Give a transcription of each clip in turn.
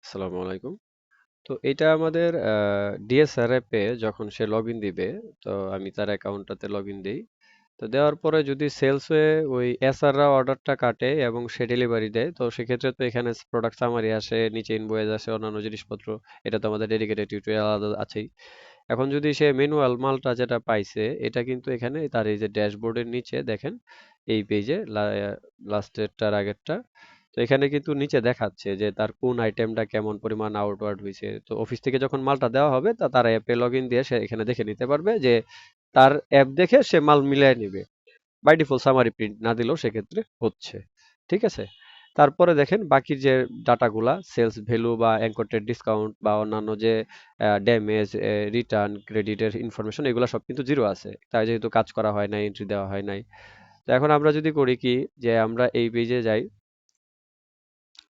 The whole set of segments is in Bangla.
আসসালামু আলাইকুম। তো এটা আমাদের ডিএসআর অ্যাপে যখন সে লগ ইন দিবে, তো আমি তার অ্যাকাউন্টটাতে লগ ইন দিই। তো দেওয়ার পরে যদি সেলস হয়ে ওই এসআররা অর্ডারটা কাটে এবং সে ডেলিভারি দেয়, তো সেক্ষেত্রে তো এখানে প্রোডাক্ট সামারি আসে, নিচে ইনভয়েস আসে, অন্যান্য জিনিসপত্র। এটা তো আমাদের ডেডিকেটেড টিউটোরিয়াল আলাদা আছেই। এখন যদি সে ম্যানুয়াল মালটা যেটা পাইছে, এটা কিন্তু এখানে তার এই যে ড্যাশবোর্ডের নিচে দেখেন, এই পেজে লাস্টেরটার আগেরটা, তো এখানে কিন্তু নিচে দেখাচ্ছে যে তার কোন আইটেমটা কেমন পরিমাণ আউটওয়ার্ড হয়েছে। তো অফিস থেকে যখন মালটা দেওয়া হবে, তা তার অ্যাপে লগ ইন দিয়ে সে এখানে দেখে নিতে পারবে যে তার অ্যাপ দেখে সে মাল মিলিয়ে নিবে। বাই ডিফল্ট সামারি প্রিন্ট না দিলেও সেক্ষেত্রে হচ্ছে। ঠিক আছে? তারপরে দেখেন বাকি যে ডাটাগুলা, সেলস ভ্যালু বা অ্যাঙ্কর ডিসকাউন্ট বা অন্যান্য যে ড্যামেজ, রিটার্ন, ক্রেডিটের ইনফরমেশন, এগুলো সব কিন্তু জিরো আছে, তাই যেহেতু কাজ করা হয় নাই, এন্ট্রি দেওয়া হয় নাই। তো এখন আমরা যদি করি কি, যে আমরা এই পেজে যাই,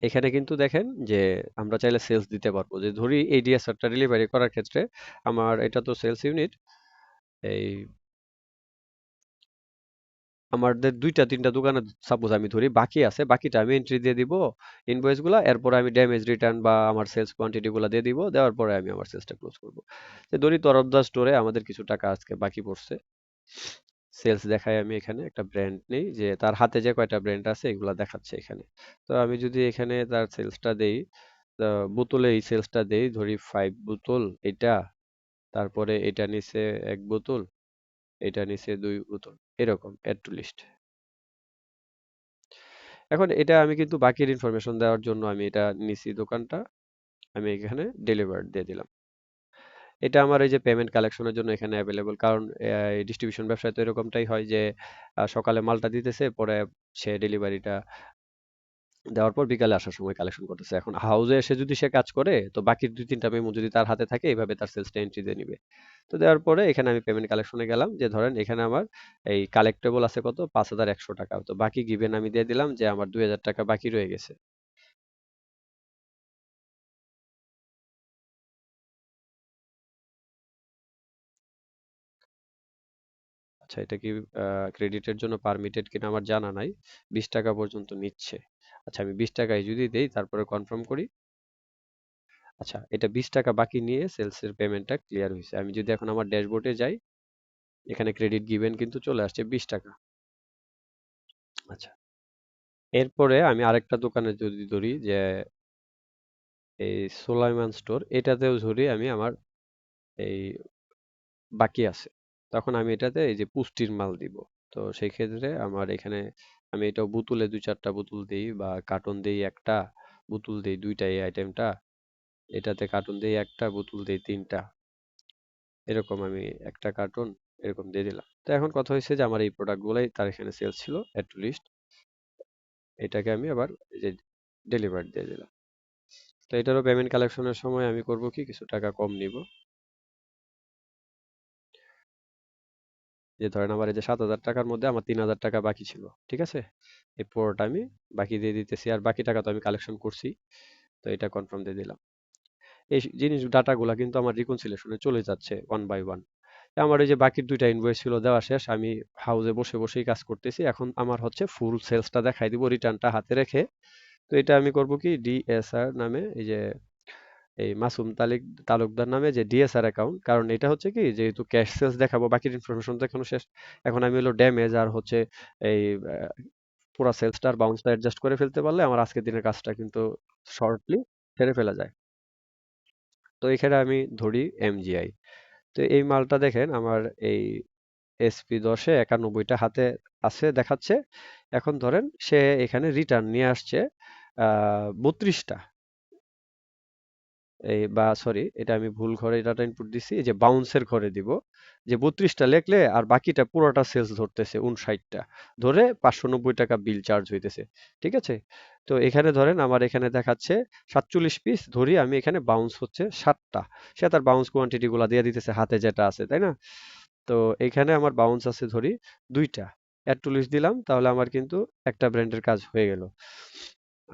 এখানে কিন্তু দেখেন যে আমরা চাইলে সেলস দিতে পারবো। যে ধরি এই ডিএসআরটা ডেলিভারি করার ক্ষেত্রে আমার এটা তো সেলস ইউনিট, এই আমাদের দুইটা তিনটা দোকানে সাপোজ আমি ধরি বাকি আছে, বাকিটা আমি এন্ট্রি দিয়ে দিব ইনভয়েস গুলা, এরপরে আমি ড্যামেজ রিটার্ন বা আমার সেলস কোয়ান্টিটি গুলা দিয়ে দিব, দেওয়ার পরে আমি আমার সেলসটা ক্লোজ করব। যে ধরি তরফদার স্টোরে আমাদের কিছু টাকা আজকে বাকি পড়ছে, সেলস দেখাই, আমি এখানে একটা ব্র্যান্ড নেই, যে তার হাতে যে কয়টা ব্র্যান্ড আছে এগুলা দেখাচ্ছে এখানে। তো আমি যদি এখানে তার সেলসটা দেই, বোতলে এই সেলসটা দেই, ধরি 5 বোতল এটা, তারপরে এটা নিচে 1 বোতল, এটা নিচে 2 বোতল, এরকম এড টু লিস্ট। এখন এটা আমি কিন্তু বাকির ইনফরমেশন দেওয়ার জন্য আমি এটা নিছি দোকানটা, আমি এখানে ডেলিভার্ড দিয়ে দিলাম। এটা আমার এই যে পেমেন্ট কালেকশনের জন্য এখানে অ্যাভেলেবল, কারণ ডিস্ট্রিবিউশন ব্যবসায় তো এরকমটাই হয় যে সকালে মালটা দিতেছে, পরে সে ডেলিভারিটা দেওয়ার পর বিকালে আসার সময় কালেকশন করতেছে। এখন হাউজে এসে যদি সে কাজ করে, তো বাকি দুই তিনটা মেমো যদি তার হাতে থাকে, এইভাবে তার সেলসটা এন্ট্রি দিয়ে নিবে। তো দেওয়ার পরে এখানে আমি পেমেন্ট কালেকশনে গেলাম, যে ধরেন এখানে আমার এই কালেক্টেবল আছে কত, 5,100 টাকা। তো বাকি গিভেন আমি দিয়ে দিলাম যে আমার 2,000 টাকা বাকি রয়ে গেছে। আচ্ছা, এটা কি ক্রেডিটের জন্য পারমিটেড কিনা আমার জানা নাই। 20 টাকা পর্যন্ত নিচ্ছে। আচ্ছা, আমি 20 টাকায় যদি দেই, তারপরে কনফার্ম করি। আচ্ছা, এটা 20 টাকা বাকি নিয়ে সেলসের পেমেন্টটা ক্লিয়ার হয়েছে। আমি যদি এখন আমার ড্যাশবোর্ডে যাই, এখানে ক্রেডিট গিভেন কিন্তু চলে আসছে 20 টাকা। আচ্ছা, এরপরে আমি আরেকটা দোকানে যদি ধরি, যে এই সোলাইমান স্টোর, এটাতেও ধরি আমি আমার এই বাকি আছে, তখন আমি এটাতে এই যে পুষ্টির মাল দিব। তো সেই ক্ষেত্রে আমার এখানে আমি এটাও বোতলে 2-4টা বোতল দিই, বা কার্টন দেই একটা, বোতল দেই দুইটা এই আইটেমটা, এটাতে কার্টন দেই একটা, বোতল দেই তিনটা, এরকম আমি একটা কার্টন এরকম দিয়ে দিলাম। তো এখন কথা হয়েছে যে আমার এই প্রোডাক্ট গুলাই তার এখানে সেলস ছিল এট লিস্ট, এটাকে আমি আবার এই যে ডেলিভার দিয়ে দিলাম। তো এটারও পেমেন্ট কালেকশনের সময় আমি করব কি, কিছু টাকা কম নিব। যে ধরেন আমার এই যে 7,000 টাকার মধ্যে আমার 3,000 টাকা বাকি ছিল, ঠিক আছে? এই পুরোটা আমি বাকি দিয়ে দিতেছি, আর বাকি টাকা তো আমি কালেকশন করছি। তো এটা কনফার্ম দিয়ে দিলাম। এই জিনিস ডাটাগুলা কিন্তু আমার রিকনসিলেশনে চলে যাচ্ছে ওয়ান বাই ওয়ান। আমার এই যে বাকির দুইটা ইনভয়েস ছিল দেওয়া শেষ, আমি হাউসে বসে বসেই কাজ করতেছি। এখন আমার হচ্ছে ফুল সেলসটা দেখাই দিব রিটার্নটা হাতে রেখে। তো এটা আমি করব কি, ডিএসআর নামে, এই যে এই মাসুম তালুকদার নামে যে ডিএসআর অ্যাকাউন্ট, কারণ এটা হচ্ছে কি, যেহেতু ক্যাশ সেলস দেখাবো, বাকির ইনফরমেশন দেখানো শেষ। এখন আমি হলো ড্যামেজ আর হচ্ছে এই পুরো সেলসটা আর বাউন্সটা অ্যাডজাস্ট করে ফেলতে পারলে আমার আজকের দিনের কাজটা কিন্তু শর্টলি সেরে ফেলা যায়। তো এখানে আমি ধরি এমজিআই। তো এই মালটা দেখেন আমার এই SP10-এ 91টা হাতে আছে দেখাচ্ছে। এখন ধরেন সে এখানে রিটার্ন নিয়ে আসছে 32টা, এই বা সরি, এটা আমি ভুল ঘরে ডাটা ইনপুট দিছি, এই যে বাউন্সের ঘরে দিব, যে 32টা লেখলে আর বাকিটা পুরোটা সেলস ধরতেছে 59টা, ধরে 590 টাকা বিল চার্জ হইতেছে। ঠিক আছে? তো এখানে ধরেন আমার এখানে দেখাচ্ছে 47 পিস, ধরি আমি এখানে বাউন্স হচ্ছে 7টা, সে তার বাউন্স কোয়ান্টিটি গুলা দিয়ে দিতেছে হাতে যেটা আছে, তাই না? তো এখানে আমার বাউন্স আছে ধরি 2টা, অ্যাড টু লিস্ট দিলাম, তাহলে আমার কিন্তু একটা ব্র্যান্ডের কাজ হয়ে গেল।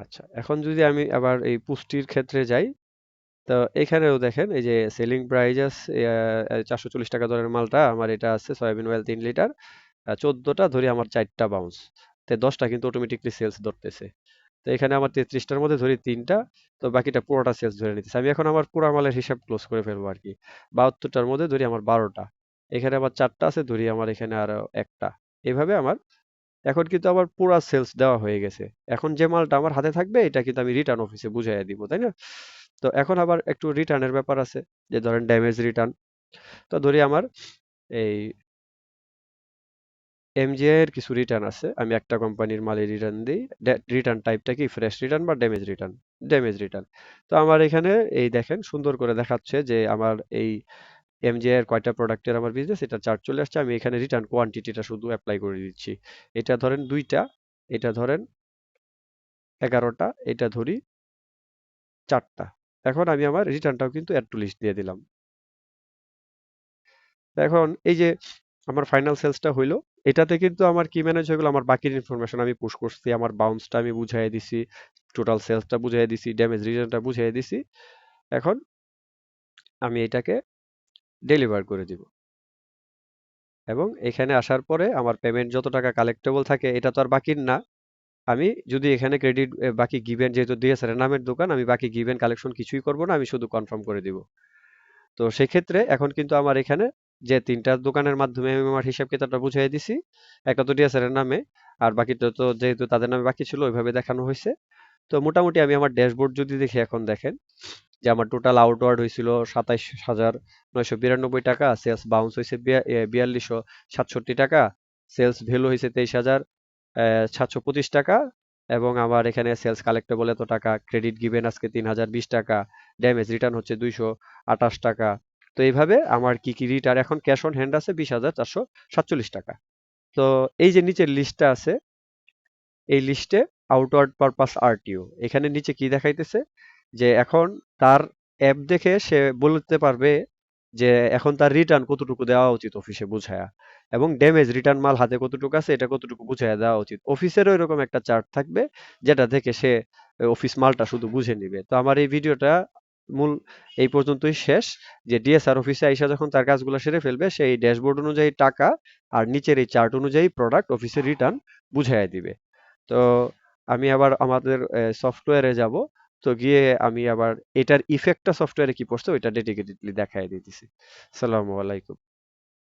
আচ্ছা, এখন যদি আমি আবার এই পুষ্টির ক্ষেত্রে যাই, তো এখানেও দেখেন এই যে সেলিং প্রাইস 440 টাকা দরের মালটা আমার এটা আছে সয়াবিন অয়েল 3 লিটার, 14টা ধরি আমার 4টা বাউন্স, তো 10টা কিন্তু অটোমেটিকলি সেলস ধরতেছে। তো এখানে আমার 33টার মধ্যে ধরি 3টা, তো বাকিটা পুরোটা সেলস ধরে নিতেছি। আমি এখন আমার পুরা মালের হিসাব ক্লোজ করে ফেলবো আর কি। 72টার মধ্যে ধরি আমার 12টা, এখানে আবার 4টা আছে, ধরি আমার এখানে আরো একটা। এভাবে আমার এখন কিন্তু আমার পুরা সেলস দেওয়া হয়ে গেছে। এখন যে মালটা আমার হাতে থাকবে এটা কিন্তু আমি রিটার্ন অফিসে বুঝাইয়া দিব, তাই না? তো এখন আবার একটু রিটার্নের ব্যাপার আছে, যে ধরেন ড্যামেজ রিটার্ন। তো ধরি আমার এই এমজিআই এর কিছু রিটার্ন আছে, আমি একটা কোম্পানির মালে রিটার্ন দিই। রিটার্ন টাইপটা কি, ফ্রেশ রিটার্ন বা ড্যামেজ রিটার্ন? Damage return. তো আমার এখানে এই দেখেন সুন্দর করে দেখাচ্ছে যে আমার এই এমজিআই এর কয়টা প্রোডাক্টের আমার বিজনেস, এটা চার্ট চলে আসছে। আমি এখানে রিটার্ন কোয়ান্টিটিটা শুধু অ্যাপ্লাই করে দিচ্ছি। এটা ধরেন 2টা, এটা ধরেন 11টা, এটা ধরি 4টা। এখন আমি আমার রিটার্নটাও কিন্তু অ্যাড টু লিস্ট দিয়ে দিলাম। এখন এই যে আমার ফাইনাল সেলসটা হইলো, এটাতে কিন্তু আমার কি ম্যানেজ হয়ে গেল, আমার বাকির ইনফরমেশন আমি পুশ করছি, আমার বাউন্সটা আমি বুঝাই দিছি, টোটাল সেলসটা বুঝাই দিছি, ড্যামেজ রিটার্নটা বুঝাই দিছি। এখন আমি এটাকে ডেলিভার করে দিব, এবং এখানে আসার পরে আমার পেমেন্ট যত টাকা কালেক্টেবল থাকে এটা তো আর বাকির না। আমি যদি এখানে ক্রেডিট বাকি গিভেন, যেহেতু ডিএসআর এর নামের দোকান, আমি বাকি গিভেন কালেকশন কিছুই করব না, আমি শুধু কনফার্ম করে দিব। তো সেক্ষেত্রে এখন কিন্তু আমার এখানে যে 3টা দোকানের মাধ্যমে আমি আমার হিসাব কিতাবটা বুঝিয়ে দিছি, একটা তো ডিএসআর এর নামে, আর বাকিটা তো যেহেতু তাদের নামে বাকি ছিল ওইভাবে দেখানো হয়েছে। তো মোটামুটি আমি আমার ড্যাশবোর্ড যদি দেখি, এখন দেখেন যে আমার টোটাল আউটওয়ার্ড হয়েছিল 27,992 টাকা, সেলস বাউন্স হয়েছে 4267 টাকা, সেলস ভ্যালু হয়েছে 23,725 টাকা, এবং আমার এখানে সেলস কালেক্টেবল এত টাকা, ক্রেডিট গিভেন আজকে 3020 টাকা, ড্যামেজ রিটার্ন হচ্ছে 228 টাকা। তো এইভাবে আমার কি কি রিটার্ন, এখন ক্যাশ অন হ্যান্ড আছে 20,447 টাকা। তো এই যে নিচের লিস্টটা আছে, এই লিস্টে আউটওয়ার্ড পারপাস আরটিও, এখানে নিচে কি দেখাইতেছে, যে এখন তার অ্যাপ দেখে সে বলতে পারবে যে এখন তার রিটার্ন কতটুকু দেওয়া উচিত অফিসে বুঝায়া, এবং ড্যামেজ রিটার্ন মাল হাতে কতটুকু আছে এটা কতটুকু বুঝায়া দেওয়া উচিত। অফিসেরও এরকম একটা চার্ট থাকবে, যেটা থেকে সে অফিস মালটা শুধু বুঝে নিবে। তো আমার এই ভিডিওটা মূল এই পর্যন্তই শেষ, যে ডিএসআর অফিসে আইসা যখন তার কাজগুলো সেরে ফেলবে, সেই ড্যাশবোর্ড অনুযায়ী টাকা আর নিচের এই চার্ট অনুযায়ী প্রোডাক্ট অফিসের রিটার্ন বুঝাইয়া দিবে। তো আমি আবার আমাদের সফটওয়্যারে যাব, তো গিয়ে আমি আবার এটার ইফেক্টটা সফটওয়্যারে কি পড়ছে ওইটা ডেডিকেটেডলি দেখাই দিতেছি। আসসালামু আলাইকুম।